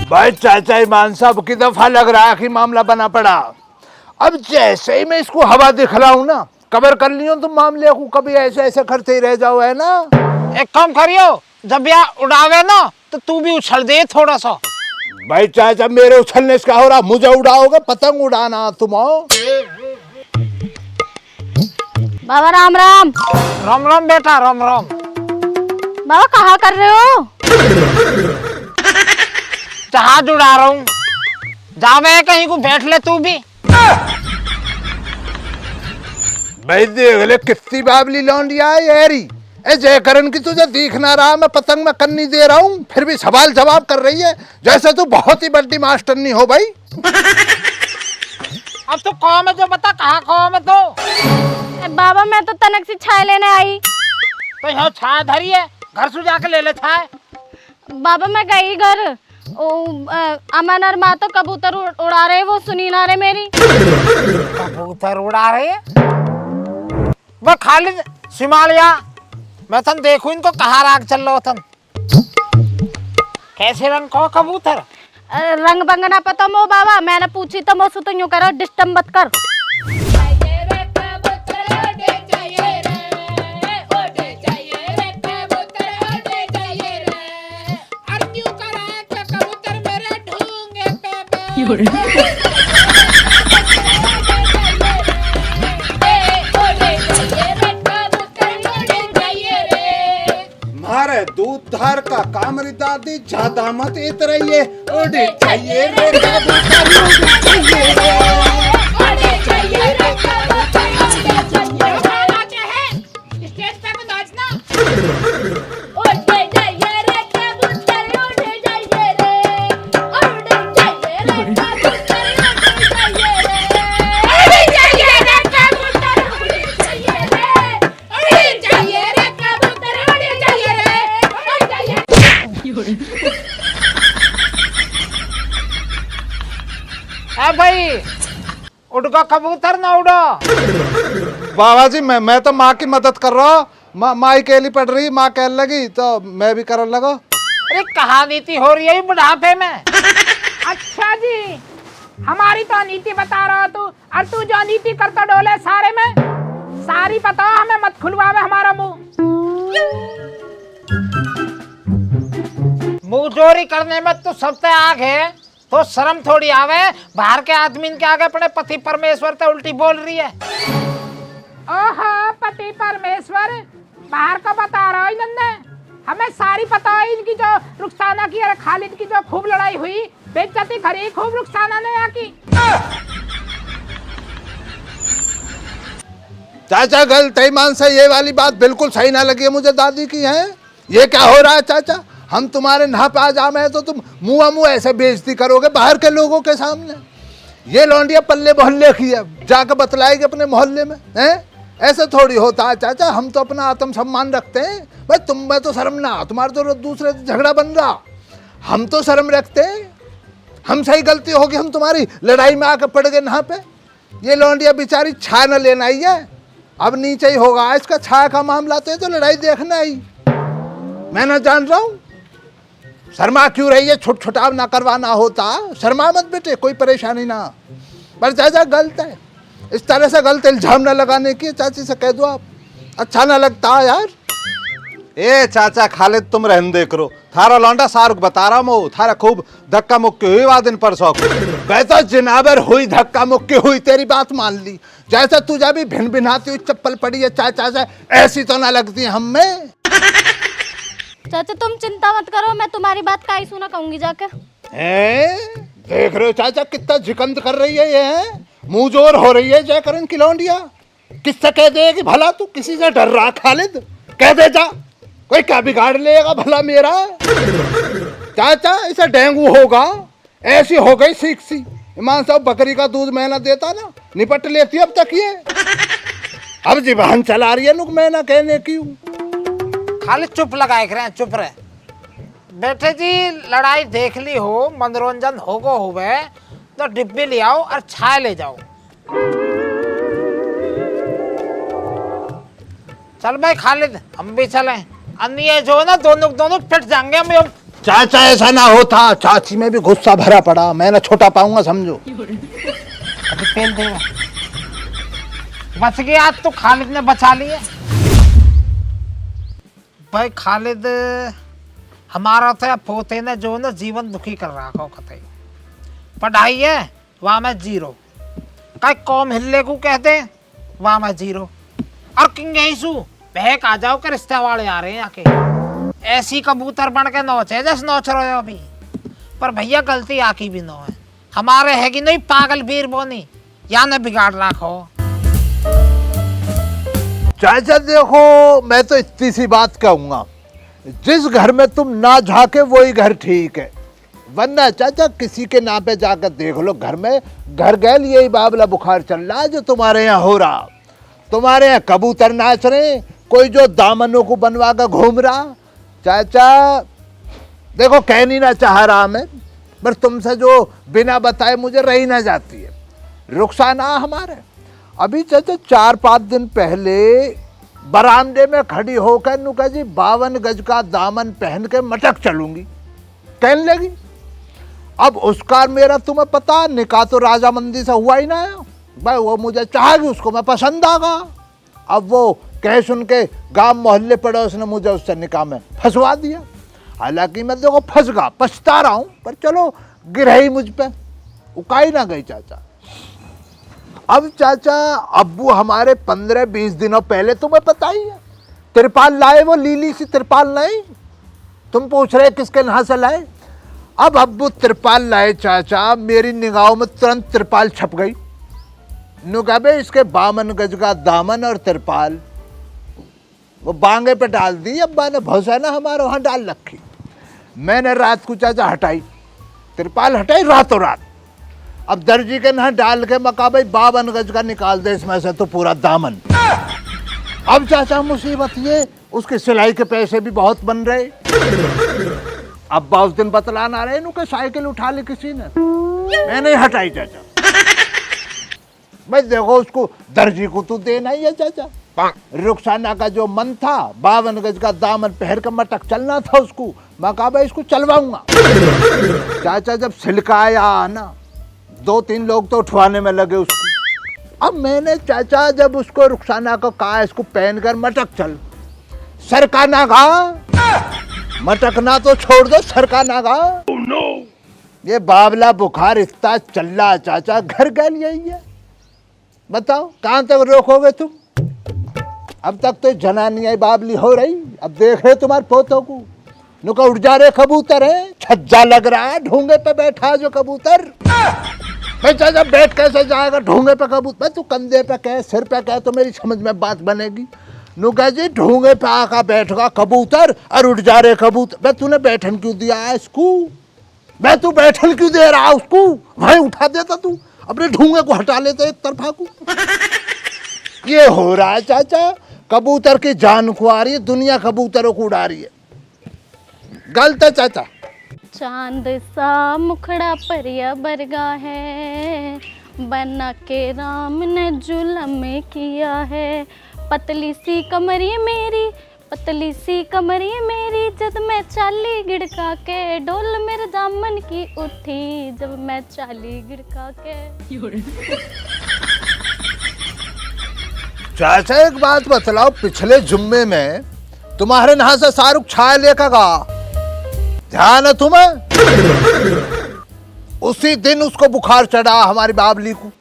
भाई चाचा ईमान साहब की दफा लग रहा है कि मामला बना पड़ा। अब जैसे ही मैं इसको हवा दिखलाऊं ना, कवर कर लियो तुम मामले को, कभी ऐसे ऐसे करते ही रह जाओ, है ना। एक काम करियो, जब यह उड़ावे ना तो तू भी उछल दे थोड़ा सा। भाई चाचा मेरे उछलने से क्या हो रहा, मुझे उड़ाओगे, पतंग उड़ाना तुम हो। बाबा राम राम। राम राम बेटा, राम राम। बाबा कहाँ कर रहे हो? जहाज उड़ा रहा हूँ, जावे कहीं को बैठ ले तू भी। भाई देख ले कितनी बाबली लौंडिया है यारी। ए जयकरण की तुझे दिख ना रहा, मैं पतंग में कन्नी दे रहा हूँ, फिर भी सवाल जवाब कर रही है जैसे तू बहुत ही बड़ी मास्टरनी हो भाई। अब तो कौन है जो बता, कहाँ कौन है तो? बाबा मैं तो तनक से छाए लेने आई। तो यहाँ छाया धरी है, घर से जाके ले लेता है। बाबा मैं गई घर, अमन और माँ तो कबूतर उड़ा रहे, वो सुनी ना रहे मेरी। कबूतर उड़ा रहे वो खालिद सिमालिया, मैं तन देखू इनको कहाँ राग चल रहा थन। कैसे रंग को कबूतर? रंग बंग ना पता मो बाबा, मैंने पूछी तो मो तो यूं करो, डिस्टर्ब मत कर। मारे दूध धार का कामरी दादी ज्यादा मत इत रहिए, उड़ी चाहिए रे कबूतर, उड़ी चाहिए रे, उड़ी चाहिए रे कबूतर, उड़ी चाहिए रे। नाचे है स्टेज पे को नाचना। उड़ी चाहिए रे कबूतर, उड़ी चाहिए रे, उड़ी चाहिए रे कबूतर, उड़ी चाहिए रे, उड़ी चाहिए रे कबूतर, उड़ी चाहिए रे, उड़ी चाहिए रे कबूतर, उड़ी चाहिए रे। भाई उड़गा कबूतर ना उड़ो। बाबा जी मैं तो माँ की मदद कर रहा हूँ, माँ अकेली पड़ रही, माँ कहने लगी तो मैं भी करने लगा। अरे कहाँ नीति हो रही है बुढ़ापे में? अच्छा जी, हमारी तो नीति बता रहा तू, और तू जो नीति करता डोले सारे में, सारी बताओ हमें, मत खुलवावे हमारा मुंह। मुंह चोरी करने में तो सबसे आग है, तो शर्म थोड़ी आवे। बाहर के आदमी के आगे अपने पति परमेश्वर तो उल्टी बोल रही है। ओहो पति परमेश्वर, बाहर का बता रहा है इन्होंने, हमें सारी पता है इनकी, जो रुखसाना की और खालिद की जो खूब लड़ाई हुई, बेइज्जती करी खूब रुखसाना ने यहाँ की। चाचा गलत ईमान से ये वाली बात बिल्कुल सही ना लगी मुझे दादी की है। ये क्या हो रहा है चाचा, हम तुम्हारे नहा पे आ जामे तो तुम मुँह ऐसे बेइज्जती करोगे बाहर के लोगों के सामने। ये लौंडिया पल्ले मोहल्ले की है, जाकर बतलाएगी अपने मोहल्ले में, हैं? ऐसे थोड़ी होता है चाचा, हम तो अपना आत्म सम्मान रखते हैं भाई। तुम में तो शर्म ना, तुम्हारे तो दूसरे से झगड़ा बन रहा, हम तो शर्म रखते हैं। हमसे ही गलती होगी, हम तुम्हारी लड़ाई में आकर पड़ गए नहा पे। ये लौंडिया बेचारी छाया न लेना आई है, अब नीचे ही होगा इसका छाया का मामला, तो लड़ाई देखना आई। मैं ना जान रहा हूँ शर्मा क्यों रही है, छुट छुटाव ना करवाना होता, शर्मा मत बेटे, कोई परेशानी ना। पर चाचा गलत है, इस तरह से गलत इल्जाम ना लगाने की, चाची से कह दो आप, अच्छा ना लगता यार। ए चाचा खालिद तुम रहने दे करो, थारा लौंडा शाहरुख बता रहा मो, थारा खूब धक्का मुक्की हुई वादिन पर शौक। वैसा जिनाबर हुई, धक्का मुक्की हुई, तेरी बात मान ली। जैसे तुझे भी भिन भिनाती हुई चप्पल पड़ी है चाचा से, ऐसी तो ना लगती हम में। चाचा तुम चिंता मत करो, मैं तुम्हारी बात का ही सुना कहूंगी जाके। देख रहे हो चाचा कितना जिकंद कर रही है, ये मुंह जोर हो रही है जयकरण की लौंडिया। किससे कह देगी भला, तू किसी से डर रहा खालिद? कह दे जा, कोई क्या बिगाड़ लेगा भला मेरा। चाचा इसे डेंगू होगा, ऐसी हो गई सीख सी। ईमान साहब बकरी का दूध मैं ना देता ना, निपट लेती अब तक ये। अब जीवान चला रही है नुक, मैं ना कहने की हूँ। खाली चुप लगाए रहे, चुप रहे। बेटे जी लड़ाई देख ली हो, मनोरंजन होगो हुए तो डिब्बी ले आओ और छाए ले जाओ। चल भाई खालिद, हम भी चले। अन्य जो है ना दोनों दोनों पिट जाएंगे हम। चाचा ऐसा ना होता, चाची में भी गुस्सा भरा पड़ा, मैं ना छोटा पाऊंगा समझो। अभी तेल देगा। बच गया आज तो, खालिद ने बचा लिया। भाई खालिद हमारा तो पोते ने जो ना जीवन दुखी कर रखा हो कतई। पढ़ाई है वहां में जीरो, कई कौम हिल्ले को कहते वहां में जीरो। और किंगेसु बहक आ जाओ के रिश्ते वाले आ रहे हैं आके, ऐसी कबूतर बन के नोचे जैसे नोच रहे हो अभी। पर भैया गलती आकी भी नो है हमारे, है कि नहीं पागल वीर बोनी, या न बिगाड़ रखो। चाचा देखो, मैं तो इतनी सी बात कहूंगा, जिस घर में तुम ना झाके वही घर ठीक है, वरना चाचा किसी के नाम पे जाकर देख लो, घर में घर गैल यही बाबला बुखार चल रहा है जो तुम्हारे यहाँ हो रहा। तुम्हारे यहाँ कबूतर नाच रहे, कोई जो दामनों को बनवा कर घूम रहा। चाचा देखो, कह नहीं ना चाह रहा मैं, पर तुमसे जो बिना बताए मुझे रही ना जाती है। रुखसाना हमारे अभी चाचा 4-5 दिन पहले बरामदे में खड़ी होकर नुका जी 52 गज का दामन पहन के मटक चलूंगी कहने लगी। अब उसका मेरा तुम्हें पता, निकाह तो राजामंदी से हुआ ही ना है भाई, वो मुझे चाहेगी, उसको मैं पसंद आगा। अब वो कह सुन के गांव मोहल्ले पड़ोस ने मुझे उससे निकाह में फंसवा दिया। हालांकि मैं देखो फंस गया, पछता रहा हूं, पर चलो गिरही मुझ पे, उकाई ना गई चाचा। अब चाचा अब्बू हमारे 15-20 दिनों पहले तुम्हें पता ही है तिरपाल लाए, वो लीली सी तिरपाल लाई। तुम पूछ रहे किसके यहाँ से लाए? अब अब्बू तिरपाल लाए चाचा, मेरी निगाहों में तुरंत तिरपाल छप गई। नुकाबे इसके 52 गज का दामन और तिरपाल वो बांगे पे डाल दी। अब्बा ने भौसैना हमारे वहाँ डाल रखी। मैंने रात को चाचा हटाई, तिरपाल हटाई रातों रात। अब दर्जी के यहाँ डाल के मका भाई 52 गज का निकाल दे इसमें से तो पूरा दामन। अब चाचा मुसीबत ये, उसके सिलाई के पैसे भी बहुत बन रहे। अब्बा उस दिन बतलाना रहे नु के साइकिल उठा ली किसी ने, मैंने हटाई चाचा। भाई देखो उसको दर्जी को तो देना ही है चाचा। रुखसाना का जो मन था 52 गज का दामन पहन कर मटक चलना था उसको, मैं कहा भाई इसको चलवाऊंगा। चाचा जब सिलकाया ना 2-3 लोग तो उठवाने में लगे उसको। अब मैंने चाचा जब उसको रुखसाना को कहा इसको पहन कर मटक चल, सरकाना गा, मटकना तो छोड़ दो, सरकाना गा। oh, no. ये बाबला बुखार इतना चल रहा चाचा, घर गैल यही है। बताओ कहां तक रोकोगे तुम? अब तक तो जनानी आई बाबली हो रही, अब देख रहे तुम्हारे पोतों को, नुका उड़ जा रहे कबूतर है, छज्जा लग रहा है, ढूंगे पे बैठा जो कबूतर। भाई चाचा बैठ कैसे जाएगा ढूंगे पे कबूतर? भाई तू कंधे पे कह, सिर पे कह तो मेरी समझ में बात बनेगी। नुका जी ढूंगे पे आका बैठगा कबूतर और उड़ जा रहे कबूतर। भाई तूने बैठन क्यों दिया है इसको? भाई तू बैठन क्यों दे रहा उसको? वहीं उठा देता तू, अपने ढूंगे को हटा लेता एक तरफा को। ये हो रहा है चाचा, कबूतर की जान को आ रही है, दुनिया कबूतरों को उड़ा रही है। गलत है चाचा। चांद सा मुखड़ा परिया बरगा है, बना के राम ने जुलम किया है। पतली सी कमरी मेरी, पतली सी कमरी मेरी, जब मैं चाली गिड़का के, डोल मेरे दामन की उठी जब मैं चाली गिड़का के। चाचा एक बात बतलाओ, पिछले जुम्मे में तुम्हारे यहाँ से शाहरुख छाया लेकर गा, ध्यान है तुम्हें? उसी दिन उसको बुखार चढ़ा हमारी बाबली को,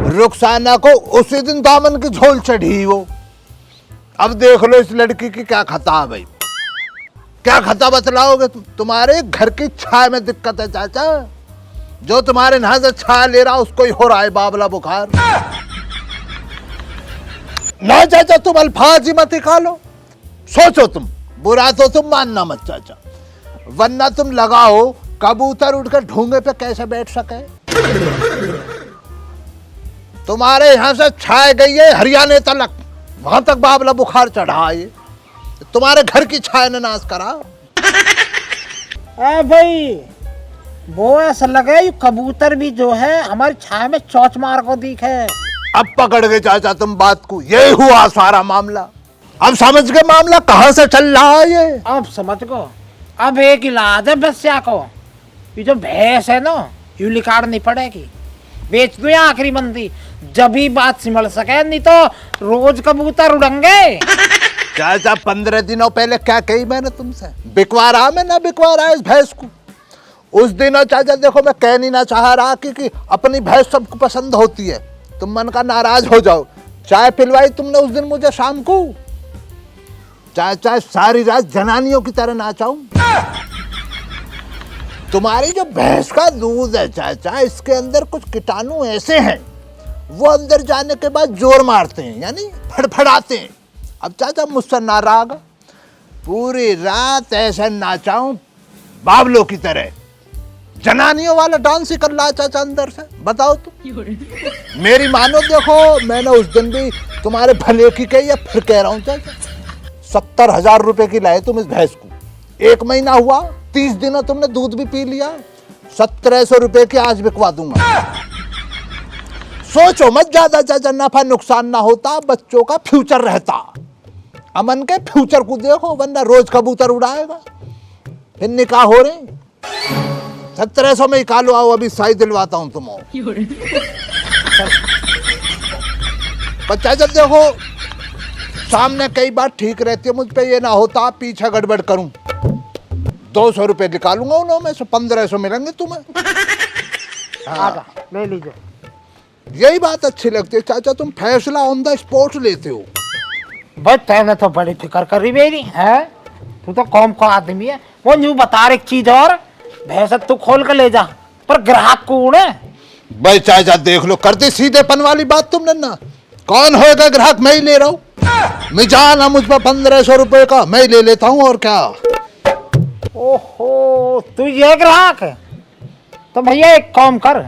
रुखसाना को उसी दिन दामन की झोल चढ़ी वो। अब देख लो इस लड़की की क्या खता है भाई, क्या खता बतलाओगे? तुम्हारे घर की छाया में दिक्कत है चाचा, जो तुम्हारे यहाँ से छाया ले रहा उसको ही हो रहा है बाबला बुखार। ना चाचा तुम अल्फाज ही मत निकालो, सोचो तुम, बुरा तो तुम मानना मत चाचा, वरना तुम लगाओ कबूतर उड़कर ढूंगे पे कैसे बैठ सके। तुम्हारे यहां से छाए गई है हरियाणा तलक, वहां तक बाबला बुखार चढ़ा है, तुम्हारे घर की छाया ने नाश करा। भाई वो ऐसा लगे कबूतर भी जो है हमारी छाया में चौच मार को दिखे। अब पकड़ गए चाचा तुम बात को, यही हुआ सारा मामला। अब समझ गए मामला कहाँ से चल रहा है ये? अब समझ गो। अब एक इलाज है बस्या को, ये जो भैंस है ना यू लिकाड़नी पड़ेगी, बेच दो या आखिरी बंदी, जब ही बात सिमल सके, नहीं तो रोज कबूतर उड़ेंगे। चाचा 15 दिनों पहले क्या कही मैंने तुमसे, बिकवा रहा मैं ना बिकवा रहा इस भैंस को। उस दिन चाचा देखो मैं कह नहीं ना चाह रहा कि अपनी भैंस सबको पसंद होती है, तुम मन का नाराज हो जाओ। चाय पिलवाई तुमने उस दिन मुझे शाम को, चाचा सारी रात जनानियों की तरह नाचाऊं। तुम्हारी जो भैंस का दूध है चाचा, इसके अंदर कुछ कीटाणु ऐसे हैं, वो अंदर जाने के बाद जोर मारते हैं, यानी फड़फड़ाते हैं। अब चाचा मुझसे नाराज, पूरी रात ऐसे नाचाऊं बाबलों की तरह, जनानियों वाला डांस ही कर रहा चाचा अंदर से। बताओ तुम, मेरी मानो देखो मैंने उस दिन भी तुम्हारे भले की कही, या फिर कह रहा हूं चाचा, 70,000 रुपए की लाए तुम इस भैंस को, 1 महीना हुआ, 30 दिनों तुमने दूध भी पी लिया, 1700 रुपए की आज बिकवा दूंगा। सोचो मत ज्यादा चाचा, नफा नुकसान ना होता, बच्चों का फ्यूचर रहता। अमन के फ्यूचर को देखो, वरना रोज कबूतर उड़ाएगा, फिर निकाह हो रहे। 1700 में निकालो, आओ अभी साई दिलवाता हूं तुम। बच्चा जब देखो सामने कई बार ठीक रहती है, मुझ पे ये ना होता पीछे गड़बड़ करूं। 200 रुपए निकालूंगा उन्होंने में से, 1500 मिलेंगे तुम्हें। आजा ले लीजिए। यही बात अच्छी लगती है चाचा, तुम फैसला ऑन द स्पॉट लेते हो। भाई तैने तो बड़ी फिक्र करी मेरी है, तू तो कौम का आदमी है। वो न्यू बता एक चीज और, भैंस तू खोल कर ले जा, पर ग्राहक को उड़े। भाई चाचा देख लो, करते सीधेपन वाली बात तुमने ना, कौन होगा ग्राहक, मैं ही ले रहा हूँ। मिजान मुझ पर 1500 रुपए का, मैं ही ले लेता हूँ और क्या। ओहो तू ये ग्राहक है, तो भैया एक काम कर,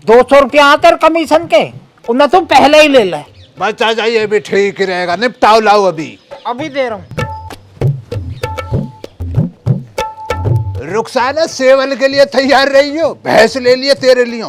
200 रुपया आते कमीशन के, उन्हें तू पहले ही ले ले। बस चाचा ये भी ठीक ही रहेगा, निपटाओ लाओ अभी। अभी दे रहा हूँ। रुखसाना सेवल के लिए तैयार रही हो, भैंस ले लिए तेरे लिए।